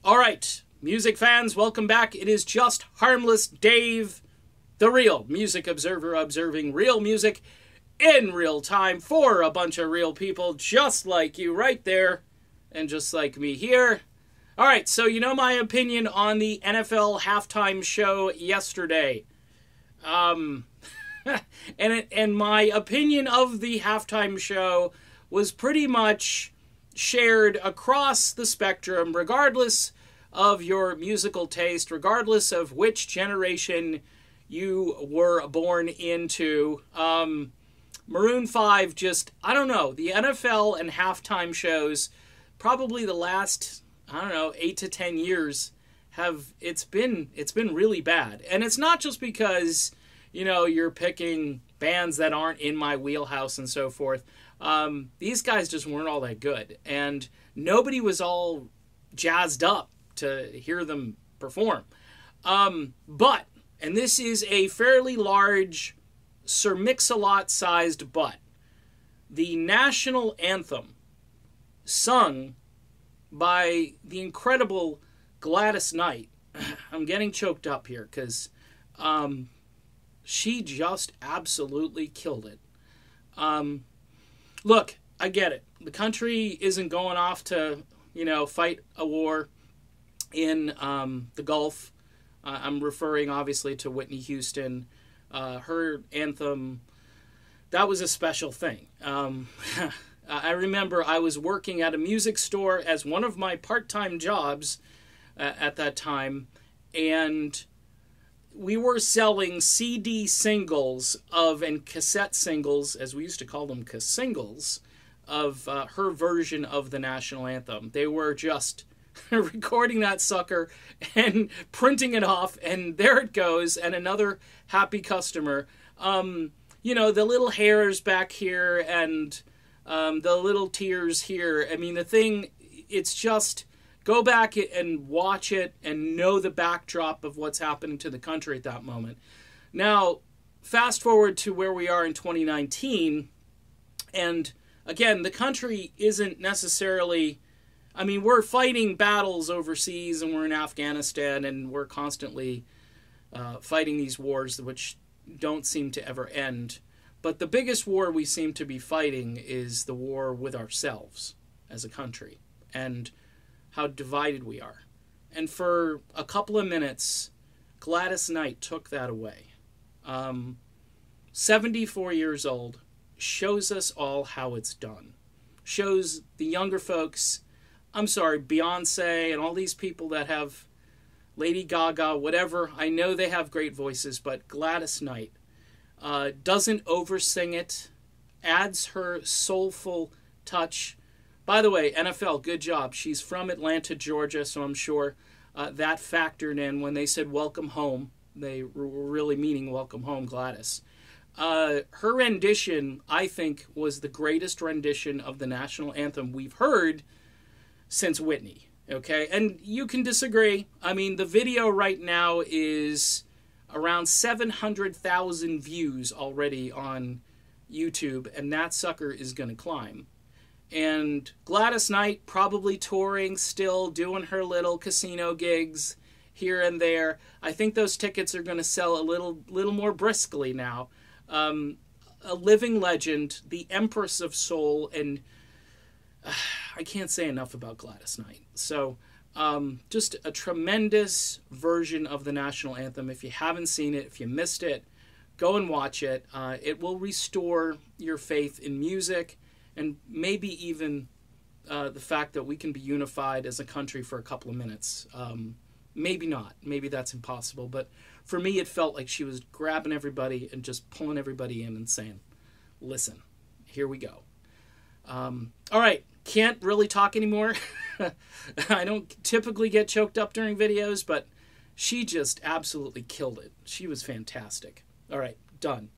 All right, music fans, welcome back. It is just Harmless Dave, the real music observer, observing real music in real time for a bunch of real people just like you right there and just like me here. All right, so you know my opinion on the NFL halftime show yesterday. And my opinion of the halftime show was pretty much shared across the spectrum, regardless of your musical taste, regardless of which generation you were born into. Maroon 5 just, I don't know, the NFL and halftime shows, probably the last, 8 to 10 years, it's been really bad. And it's not just because, you're picking bands that aren't in my wheelhouse and so forth. These guys just weren't all that good. And nobody was all jazzed up to hear them perform. But, and this is a fairly large Sir Mix-a-Lot sized but, the national anthem sung by the incredible Gladys Knight. I'm getting choked up here because she just absolutely killed it. Look, I get it. The country isn't going off to, fight a war in the Gulf. I'm referring, obviously, to Whitney Houston. Her anthem, that was a special thing. I remember I was working at a music store as one of my part-time jobs at that time, and we were selling CD singles and cassette singles, as we used to call them, singles, of her version of the national anthem. They were just recording that sucker and printing it off, and there it goes, and another happy customer. The little hairs back here and the little tears here. I mean, the thing, it's just, go back and watch it and know the backdrop of what's happening to the country at that moment. Now, fast forward to where we are in 2019, and again, the country isn't necessarily, we're fighting battles overseas, and we're in Afghanistan, and we're constantly fighting these wars which don't seem to ever end. But the biggest war we seem to be fighting is the war with ourselves as a country, and how divided we are. And for a couple of minutes, Gladys Knight took that away. 74 years old, shows us all how it's done. Shows the younger folks, Beyonce and all these people that have Lady Gaga, whatever, I know they have great voices, but Gladys Knight doesn't oversing it, adds her soulful touch. By the way, NFL, good job. She's from Atlanta, Georgia, so I'm sure that factored in when they said welcome home. They were really meaning welcome home, Gladys. Her rendition, I think, was the greatest rendition of the national anthem we've heard since Whitney. Okay, and you can disagree. The video right now is around 700,000 views already on YouTube, and that sucker is going to climb. And Gladys Knight probably touring still, doing her little casino gigs here and there. I think those tickets are going to sell a little more briskly now. A living legend, the Empress of Soul, and I can't say enough about Gladys Knight. So just a tremendous version of the national anthem. If you haven't seen it, if you missed it, go and watch it. It will restore your faith in music, and maybe even the fact that we can be unified as a country for a couple of minutes. Maybe not. Maybe that's impossible. But for me, it felt like she was grabbing everybody and just pulling everybody in and saying, listen, here we go. All right. Can't really talk anymore. I don't typically get choked up during videos, but she just absolutely killed it. She was fantastic. All right. Done.